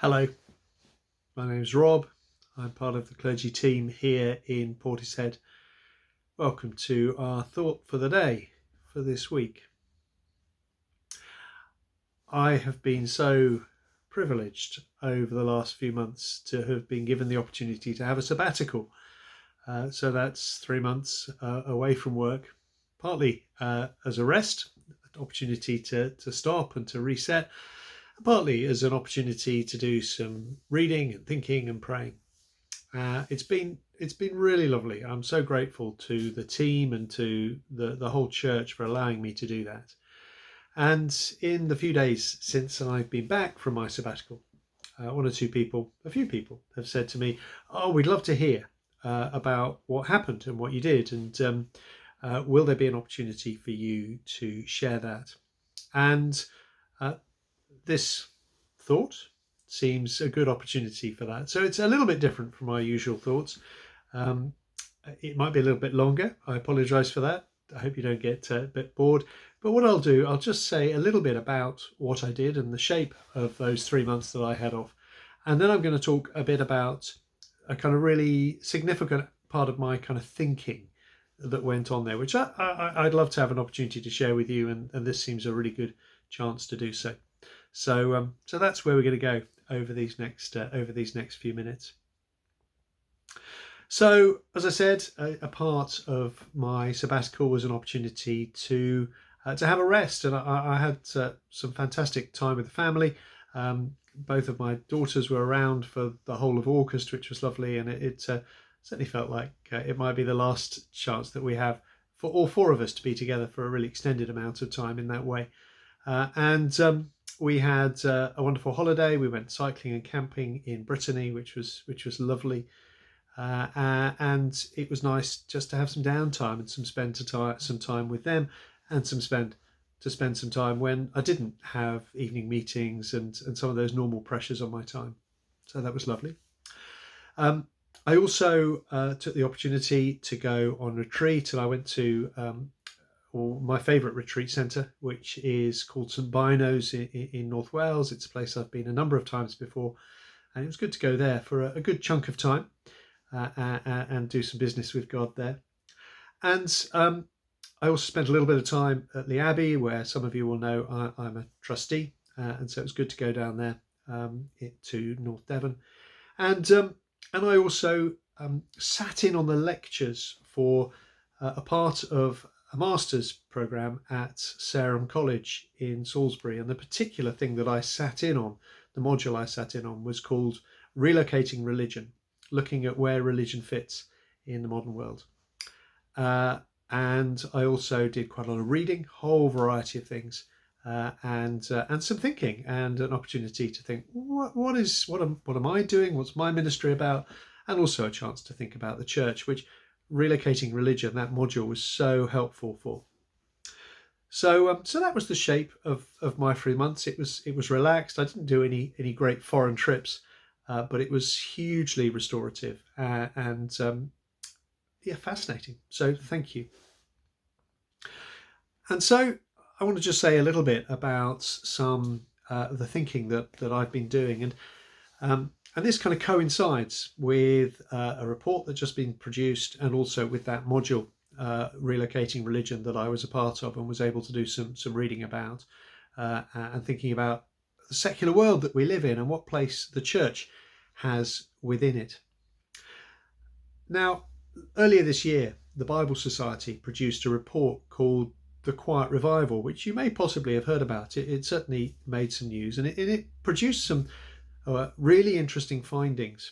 Hello, my name is Rob. I'm part of the clergy team here in Portishead. Welcome to our thought for the day for this week. I have been so privileged over the last few months to have been given the opportunity to have a sabbatical. So that's 3 months away from work, partly as a rest, an opportunity to stop and to reset, partly as an opportunity to do some reading and thinking and praying. It's been really lovely. I'm so grateful to the team and to the whole church for allowing me to do that. And in the few days since I've been back from my sabbatical, a few people have said to me, "Oh, we'd love to hear about what happened and what you did, and will there be an opportunity for you to share that?" And this thought seems a good opportunity for that. So it's a little bit different from my usual thoughts. Um, it might be a little bit longer. I apologise for that. I hope you don't get a bit bored. But what I'll do, I'll just say a little bit about what I did and the shape of those 3 months that I had off. And then I'm going to talk a bit about a kind of really significant part of my kind of thinking that went on there, which I'd love to have an opportunity to share with you. And this seems a really good chance to do so. So that's where we're going to go over these next few minutes. So, as I said, a part of my sabbatical was an opportunity to have a rest, and I had some fantastic time with the family. Both of my daughters were around for the whole of August, which was lovely, and it certainly felt like it might be the last chance that we have for all four of us to be together for a really extended amount of time in that way. We had a wonderful holiday. We went cycling and camping in Brittany, which was lovely. And it was nice just to have some downtime and some time with them, and spend some time when I didn't have evening meetings and some of those normal pressures on my time. So that was lovely. I also took the opportunity to go on retreat, and I went to my favourite retreat centre, which is called St Byno's in North Wales. It's a place I've been a number of times before, and it was good to go there for a good chunk of time. And do some business with God there. And I also spent a little bit of time at the Abbey, where some of you will know I'm a trustee, and so it was good to go down there to North Devon. And I also sat in on the lectures for a part of a master's programme at Sarum College in Salisbury. And the particular thing that I sat in on, the module I sat in on, was called Relocating Religion, looking at where religion fits in the modern world. And I also did quite a lot of reading, whole variety of things, and some thinking, and an opportunity to think, what am I doing? What's my ministry about? And also a chance to think about the church, which Relocating Religion, that module, was so helpful for. So that was the shape of my 3 months. It was relaxed. I didn't do any great foreign trips. But it was hugely restorative and fascinating. So thank you. And so I want to just say a little bit about some of the thinking that I've been doing, and this kind of coincides with a report that's just been produced, and also with that module, Relocating Religion, that I was a part of and was able to do some reading about, and thinking about the secular world that we live in and what place the church has within it. Now, earlier this year, the Bible Society produced a report called The Quiet Revival, which you may possibly have heard about. It certainly made some news, and it produced some really interesting findings,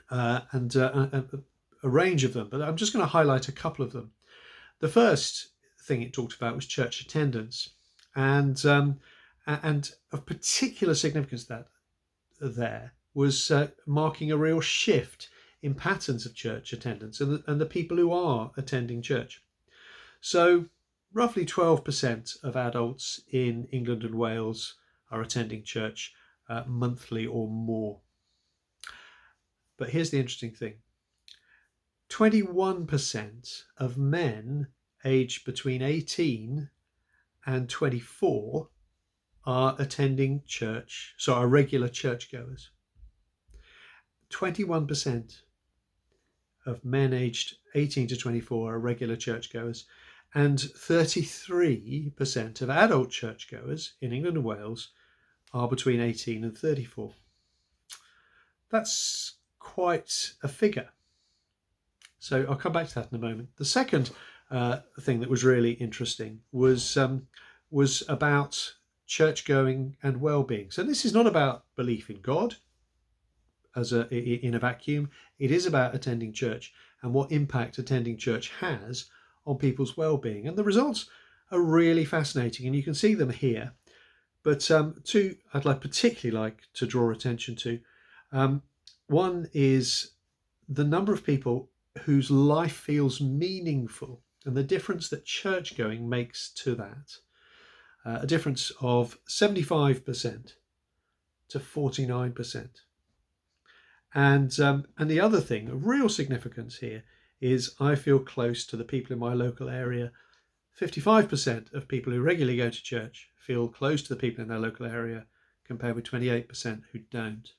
and a range of them, but I'm just going to highlight a couple of them. The first thing it talked about was church attendance, and of particular significance that there was marking a real shift in patterns of church attendance and the people who are attending church. So roughly 12% of adults in England and Wales are attending church monthly or more. But here's the interesting thing. 21% of men aged between 18 and 24 are attending church, so are regular churchgoers. 21% of men aged 18 to 24 are regular churchgoers, and 33% of adult churchgoers in England and Wales are between 18 and 34. That's quite a figure. So I'll come back to that in a moment. The second thing that was really interesting was about church going and well-being. So this is not about belief in God in a vacuum. It is about attending church and what impact attending church has on people's well-being. And the results are really fascinating, and you can see them here. But two I'd particularly like to draw attention to. One is the number of people whose life feels meaningful and the difference that church going makes to that. A difference of 75% to 49%. And the other thing, of real significance here, is I feel close to the people in my local area. 55% of people who regularly go to church feel close to the people in their local area, compared with 28% who don't.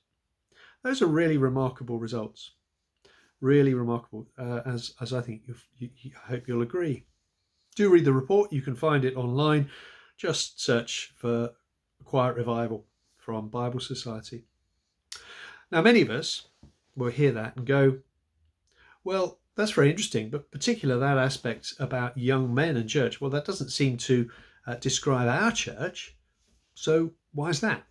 Those are really remarkable results. Really remarkable, as I think I hope you'll agree. Do read the report. You can find it online. Just search for Quiet Revival from Bible Society. Now, many of us will hear that and go, well, that's very interesting, but particularly that aspect about young men and church, well, that doesn't seem to describe our church. So why is that?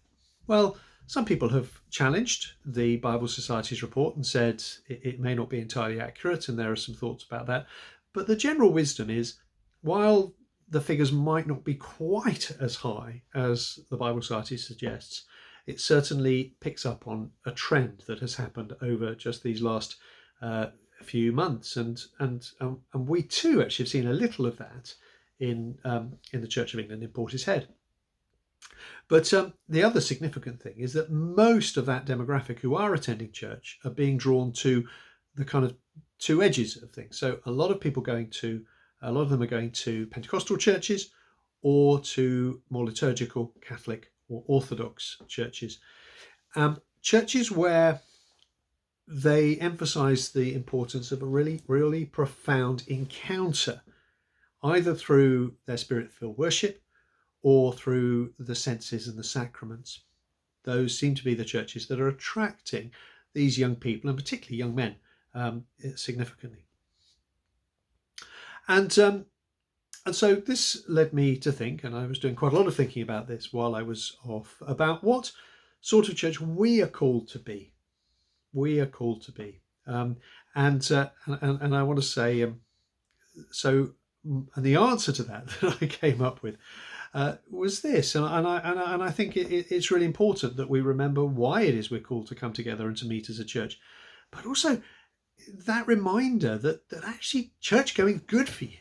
Well, some people have challenged the Bible Society's report and said it may not be entirely accurate, and there are some thoughts about that. But the general wisdom is, while the figures might not be quite as high as the Bible Society suggests, it certainly picks up on a trend that has happened over just these last few months, and we too actually have seen a little of that in the Church of England in Portishead. But the other significant thing is that most of that demographic who are attending church are being drawn to the kind of two edges of things. So a lot of them are going to Pentecostal churches or to more liturgical Catholic or Orthodox churches. Churches where they emphasize the importance of a really, really profound encounter, either through their spirit-filled worship or through the senses and the sacraments. Those seem to be the churches that are attracting these young people, and particularly young men, significantly. And so this led me to think, and I was doing quite a lot of thinking about this while I was off, about what sort of church we are called to be. We are called to be. And I want to say, and the answer to that I came up with was this, and I think it's really important that we remember why it is we're called to come together and to meet as a church, but also that reminder that actually church going is good for you.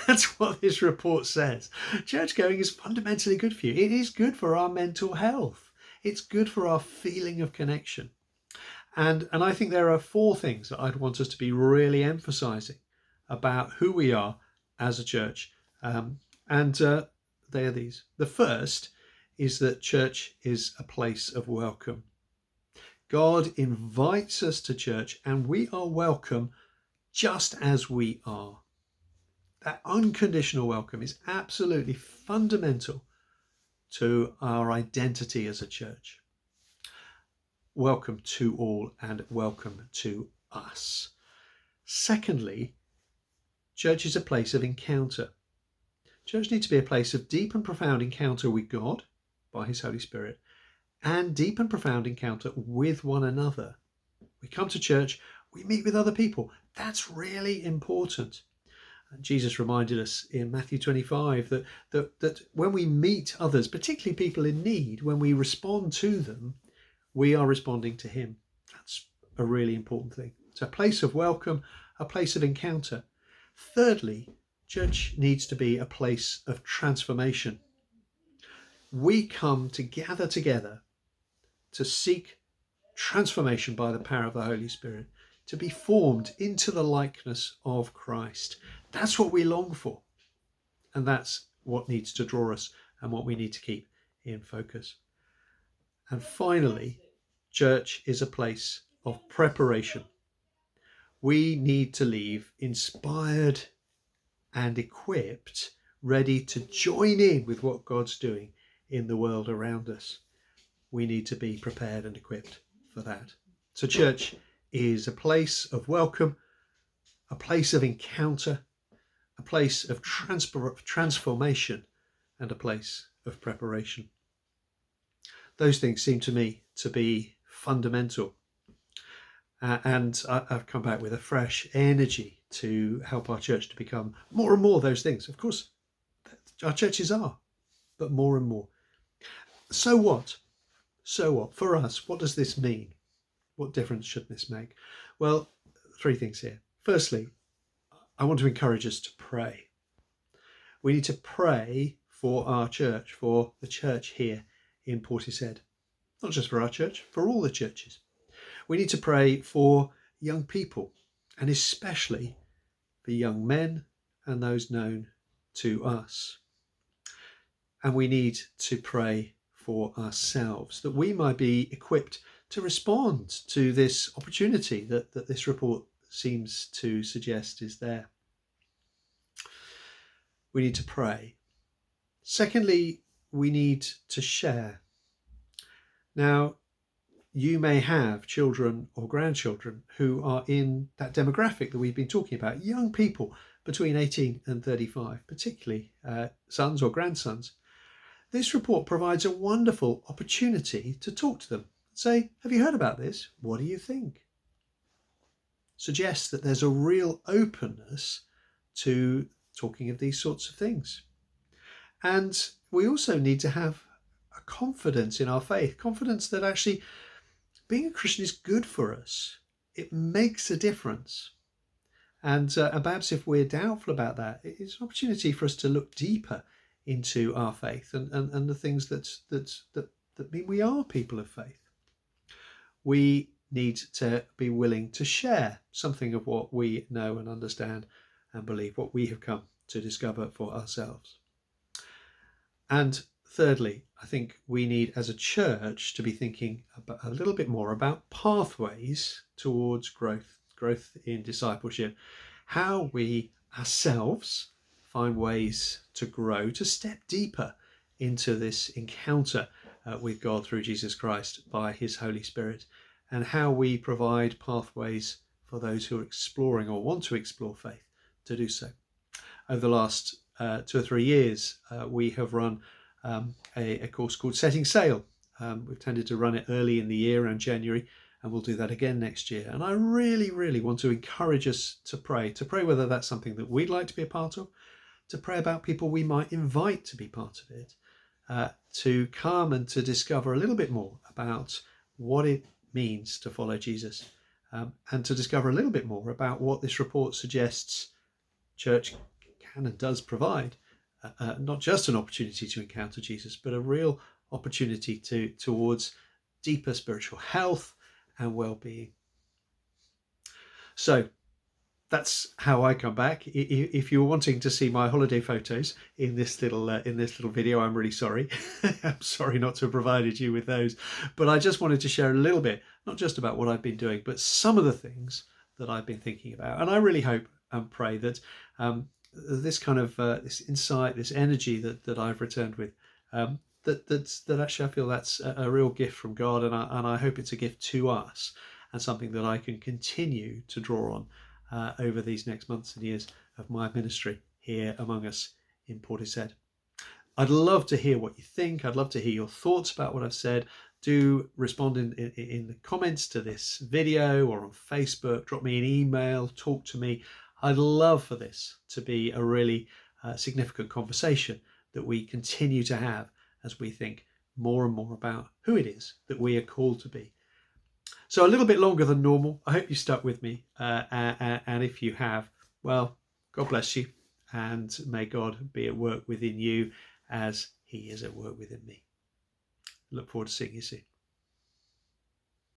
That's what this report says. Church going is fundamentally good for you. It is good for our mental health. It's good for our feeling of connection. And I think there are four things that I'd want us to be really emphasizing about who we are as a church. They are these. The first is that church is a place of welcome. God invites us to church, and we are welcome just as we are. That unconditional welcome is absolutely fundamental to our identity as a church. Welcome to all and welcome to us. Secondly, church is a place of encounter. Church needs to be a place of deep and profound encounter with God by His Holy Spirit, and deep and profound encounter with one another. We come to church, we meet with other people. That's really important. Jesus reminded us in Matthew 25 that when we meet others, particularly people in need, when we respond to them, we are responding to Him. That's a really important thing. It's a place of welcome, a place of encounter. Thirdly, church needs to be a place of transformation. We come to gather together to seek transformation by the power of the Holy Spirit, to be formed into the likeness of Christ. That's what we long for. And that's what needs to draw us and what we need to keep in focus. And finally, church is a place of preparation. We need to leave inspired and equipped, ready to join in with what God's doing in the world around us. We need to be prepared and equipped for that. So church is a place of welcome, a place of encounter, a place of transformation, and a place of preparation. Those things seem to me to be fundamental. And I've come back with a fresh energy to help our church to become more and more those things. Of course, our churches are, but more and more. So what? So what? For us, what does this mean? What difference should this make? Well, three things here. Firstly, I want to encourage us to pray. We need to pray for our church, for the church here in Portishead. Not just for our church, for all the churches. We need to pray for young people, and especially for young men and those known to us. And we need to pray for ourselves, that we might be equipped to respond to this opportunity that this report seems to suggest is there. We need to pray. Secondly, we need to share. Now, you may have children or grandchildren who are in that demographic that we've been talking about, young people between 18 and 35, particularly sons or grandsons. This report provides a wonderful opportunity to talk to them. Say, have you heard about this? What do you think? Suggests that there's a real openness to talking of these sorts of things. And we also need to have a confidence in our faith, confidence that actually being a Christian is good for us. It makes a difference. And perhaps if we're doubtful about that, it's an opportunity for us to look deeper into our faith and the things that mean we are people of faith. We need to be willing to share something of what we know and understand and believe, what we have come to discover for ourselves. And thirdly, I think we need as a church to be thinking about a little bit more about pathways towards growth in discipleship, how we ourselves find ways to grow, to step deeper into this encounter with God through Jesus Christ by his Holy Spirit, and how we provide pathways for those who are exploring or want to explore faith to do so. Over the last 2 or 3 years, we have run a course called Setting Sail. We've tended to run it early in the year around January, and we'll do that again next year. And I really, really want to encourage us to pray whether that's something that we'd like to be a part of, to pray about people we might invite to be part of it, to come and to discover a little bit more about what it means to follow Jesus, and to discover a little bit more about what this report suggests church can and does provide. Not just an opportunity to encounter Jesus, but a real opportunity towards deeper spiritual health and well-being. So that's how I come back. If you're wanting to see my holiday photos in this little video, I'm really sorry. I'm sorry not to have provided you with those, but I just wanted to share a little bit, not just about what I've been doing, but some of the things that I've been thinking about. And I really hope and pray that this kind of this insight, this energy that I've returned with, that actually I feel that's a real gift from God, and I hope it's a gift to us and something that I can continue to draw on over these next months and years of my ministry here among us in Portishead. I'd love to hear what you think. I'd love to hear your thoughts about what I've said. Do respond in the comments to this video or on Facebook. Drop me an email. Talk to me. I'd love for this to be a really significant conversation that we continue to have as we think more and more about who it is that we are called to be. So a little bit longer than normal. I hope you stuck with me. And if you have, well, God bless you. And may God be at work within you as he is at work within me. Look forward to seeing you soon.